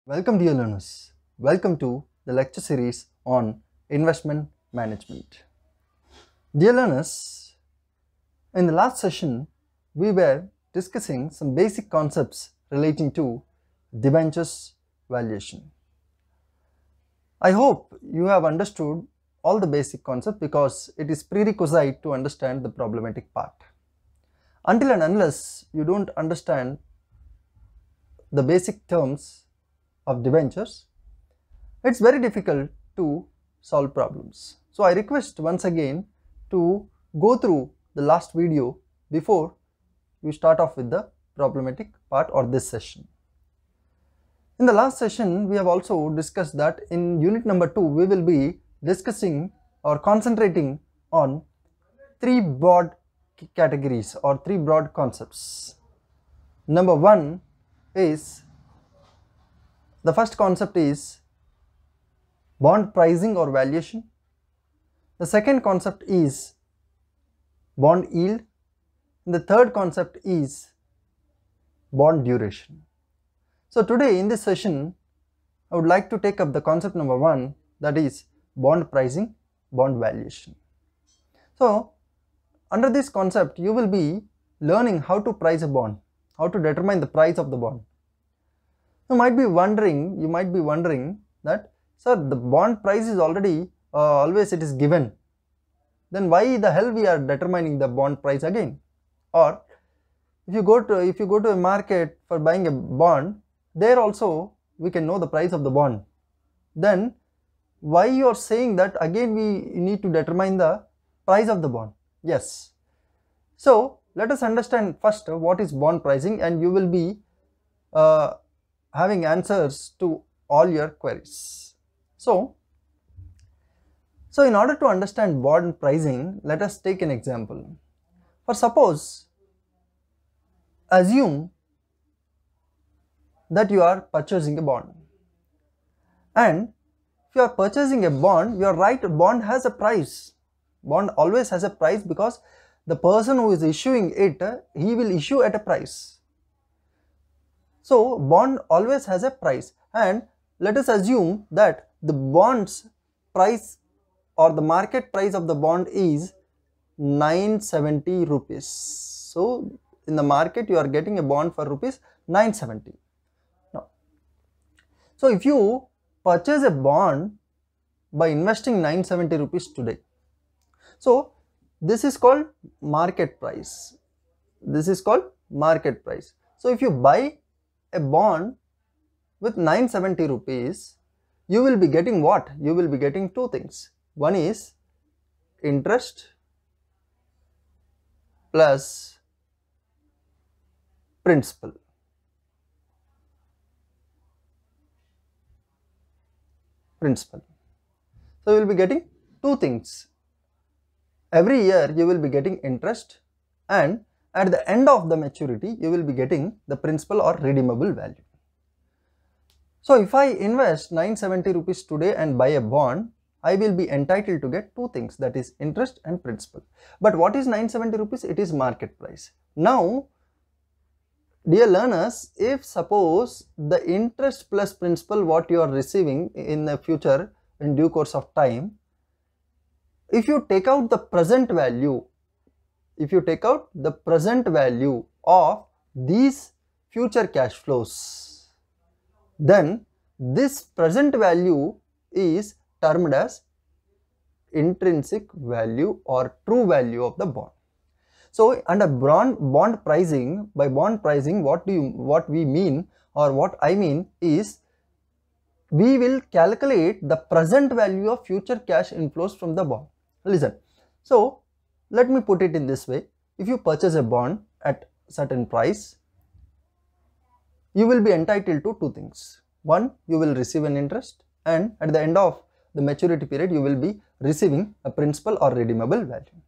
Welcome dear learners. Welcome to the lecture series on investment management. Dear learners, in the last session we were discussing some basic concepts relating to debentures valuation. I hope you have understood all the basic concepts because it is prerequisite to understand the problematic part. Until and unless you don't understand the basic terms of debentures, it's very difficult to solve problems. So I request once again to go through the last video before you start off with the problematic part or this session. In the last session we have also discussed that in unit number 2 we will be discussing or concentrating on three broad categories or three broad concepts. Number 1 is, the first concept is bond pricing or valuation. The second concept is bond yield. And the third concept is bond duration. So today in this session I would like to take up the concept number 1, that is bond pricing, bond valuation. So under this concept you will be learning how to price a bond, how to determine the price of the bond. You might be wondering that, sir, the bond price is already always it is given, then why the hell we are determining the bond price again? Or if you go to a market for buying a bond, there also we can know the price of the bond, then why you are saying that again we need to determine the price of the bond? Yes. So let us understand first what is bond pricing, and you will be having answers to all your queries. So in order to understand bond pricing, let us take an example. For suppose, assume that you are purchasing a bond, and if you are purchasing a bond, you are right, bond has a price. Bond always has a price because the person who is issuing it, he will issue at a price. So bond always has a price, and let us assume that the bond's price or the market price of the bond is 970 rupees. So in the market you are getting a bond for rupees 970. Now, so if you purchase a bond by investing 970 rupees today, so this is called market price. This is called market price. So if you buy a bond with 970 rupees, you will be getting what? You will be getting two things. One is interest plus principal. So you will be getting two things. Every year you will be getting interest, and at the end of the maturity you will be getting the principal or redeemable value. So if I invest 970 rupees today and buy a bond, I will be entitled to get two things, that is interest and principal. But what is 970 rupees? It is market price. Now dear learners, if suppose the interest plus principal what you are receiving in the future in due course of time, if you take out the present value, of these future cash flows, then this present value is termed as intrinsic value or true value of the bond. So under bond pricing, by bond pricing what we mean, or what I mean is, we will calculate the present value of future cash inflows from the bond. Listen, so let me put it in this way. If you purchase a bond at certain price, you will be entitled to two things. One, you will receive an interest, and at the end of the maturity period you will be receiving a principal or redeemable value.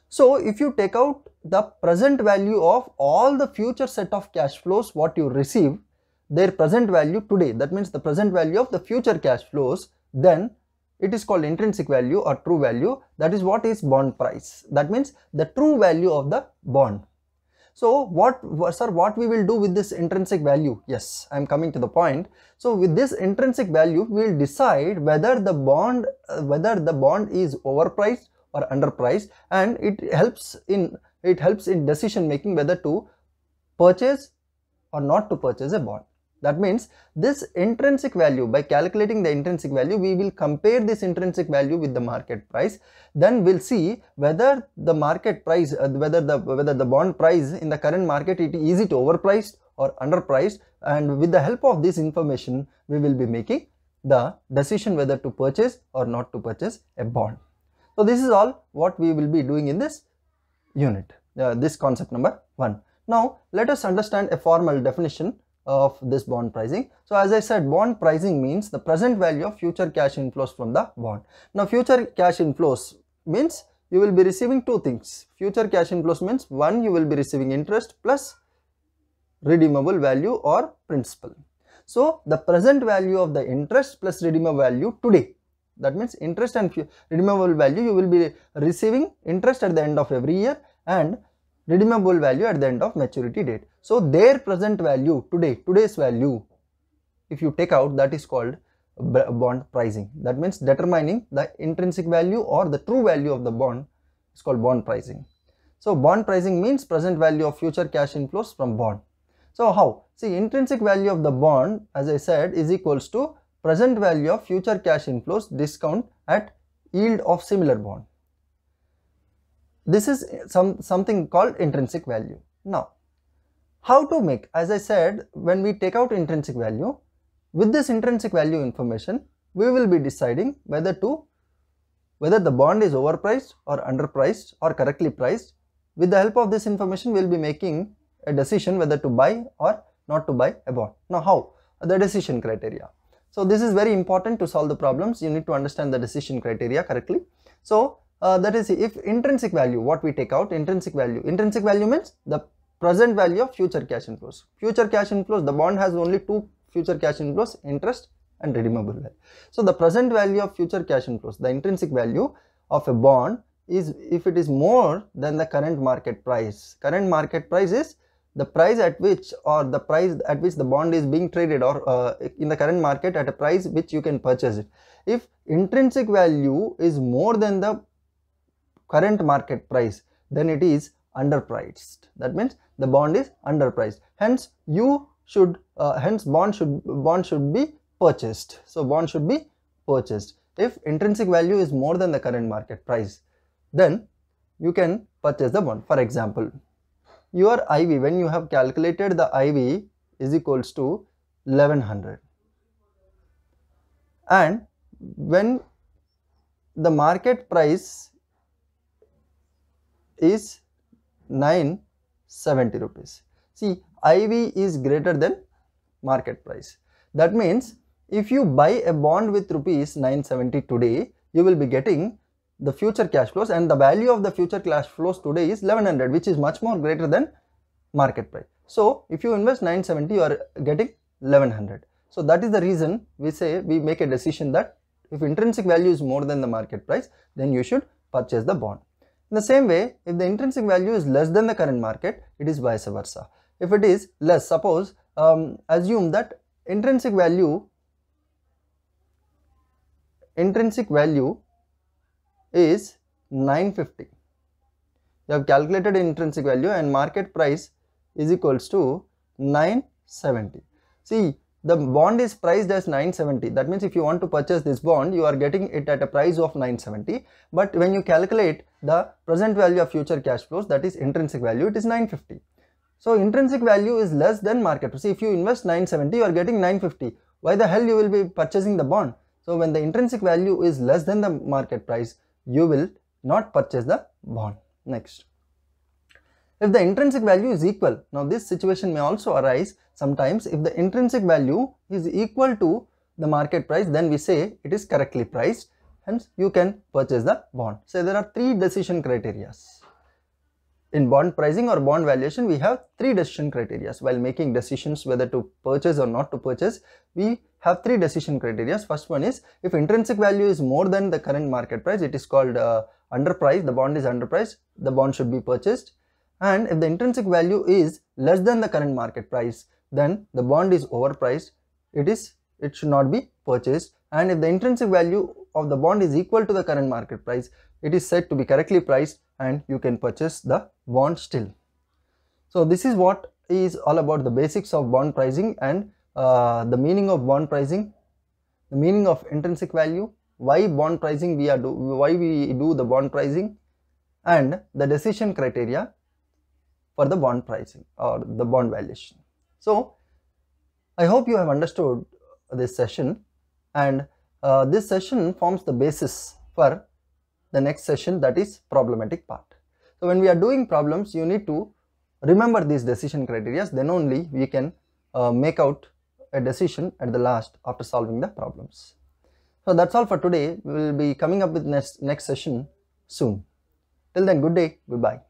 So if you take out the present value of all the future set of cash flows what you receive, their present value today, that means the present value of the future cash flows, then it is called intrinsic value or true value. That is what is bond price. That means the true value of the bond. So what we will do with this intrinsic value? Yes, I am coming to the point. So with this intrinsic value, we will decide whether the bond is overpriced or underpriced, and it helps in decision making whether to purchase or not to purchase a bond. That means this intrinsic value, by calculating the intrinsic value, we will compare this intrinsic value with the market price. Then we'll see whether the market price, whether the bond price in the current market, is it overpriced or underpriced, and with the help of this information, we will be making the decision whether to purchase or not to purchase a bond. So this is all what we will be doing in this unit, this concept number 1. Now let us understand a formal definition of this bond pricing. So as I said, bond pricing means the present value of future cash inflows from the bond. Now future cash inflows means you will be receiving two things. Future cash inflows means, one, you will be receiving interest plus redeemable value or principal. So the present value of the interest plus redeemable value today, that means interest and redeemable value, you will be receiving interest at the end of every year and redeemable value at the end of maturity date. So their present value today's value, if you take out, that is called bond pricing. That means determining the intrinsic value or the true value of the bond is called bond pricing. So bond pricing means present value of future cash inflows from bond. So how? See, intrinsic value of the bond, as I said, is equals to present value of future cash inflows discount at yield of similar bond. This is something called intrinsic value. Now, how to make? As I said, when we take out intrinsic value, with this intrinsic value information, we will be deciding whether the bond is overpriced or underpriced or correctly priced. With the help of this information, we will be making a decision whether to buy or not to buy a bond. Now how? The decision criteria. So this is very important to solve the problems. You need to understand the decision criteria correctly. So that is, if intrinsic value, what we take out, intrinsic value means the present value of future cash inflows. Future cash inflows, the bond has only two future cash inflows, interest and redeemable value. So the present value of future cash inflows, the intrinsic value of a bond, is if it is more than the current market price. Current market price is the price at which, or the price at which the bond is being traded, or in the current market at a price which you can purchase it. If intrinsic value is more than the current market price, then it is underpriced. That means the bond is underpriced. Hence bond should be purchased. So bond should be purchased. If intrinsic value is more than the current market price, then you can purchase the bond. For example, your IV, when you have calculated the IV is equals to 1100, and when the market price is 970 rupees. See, IV is greater than market price. That means if you buy a bond with rupees 970 today, you will be getting the future cash flows, and the value of the future cash flows today is 1100, which is much more greater than market price. So if you invest 970, you are getting 1100. So that is the reason we make a decision that if intrinsic value is more than the market price, then you should purchase the bond. In the same way, if the intrinsic value is less than the current market, it is vice versa. If it is less, suppose assume that intrinsic value is 950. You have calculated intrinsic value and market price is equals to 970. See, the bond is priced as 970. That means if you want to purchase this bond, you are getting it at a price of 970. But when you calculate the present value of future cash flows, that is intrinsic value, it is 950. So intrinsic value is less than market. See, if you invest 970, you are getting 950. Why the hell you will be purchasing the bond? So when the intrinsic value is less than the market price, you will not purchase the bond. Next, if the intrinsic value is equal, now this situation may also arise sometimes. If the intrinsic value is equal to the market price, then we say it is correctly priced, hence you can purchase the bond. So there are three decision criteria. In bond pricing or bond valuation, we have three decision criteria. While making decisions whether to purchase or not to purchase, we have three decision criteria. First one is, if intrinsic value is more than the current market price, it is called underpriced, the bond is underpriced, the bond should be purchased. and if the intrinsic value is less than the current market price, then the bond is overpriced, it should not be purchased, and if the intrinsic value of the bond is equal to the current market price, it is said to be correctly priced and you can purchase the bond still. So this is what is all about the basics of bond pricing and the meaning of bond pricing, the meaning of intrinsic value, why bond pricing why we do the bond pricing, and the decision criteria for the bond pricing or the bond valuation. So I hope you have understood this session, and this session forms the basis for the next session, that is problematic part. So when we are doing problems, you need to remember these decision criteria, then only we can make out a decision at the last after solving the problems. So that's all for today. We will be coming up with next session soon. Till then, good day, goodbye.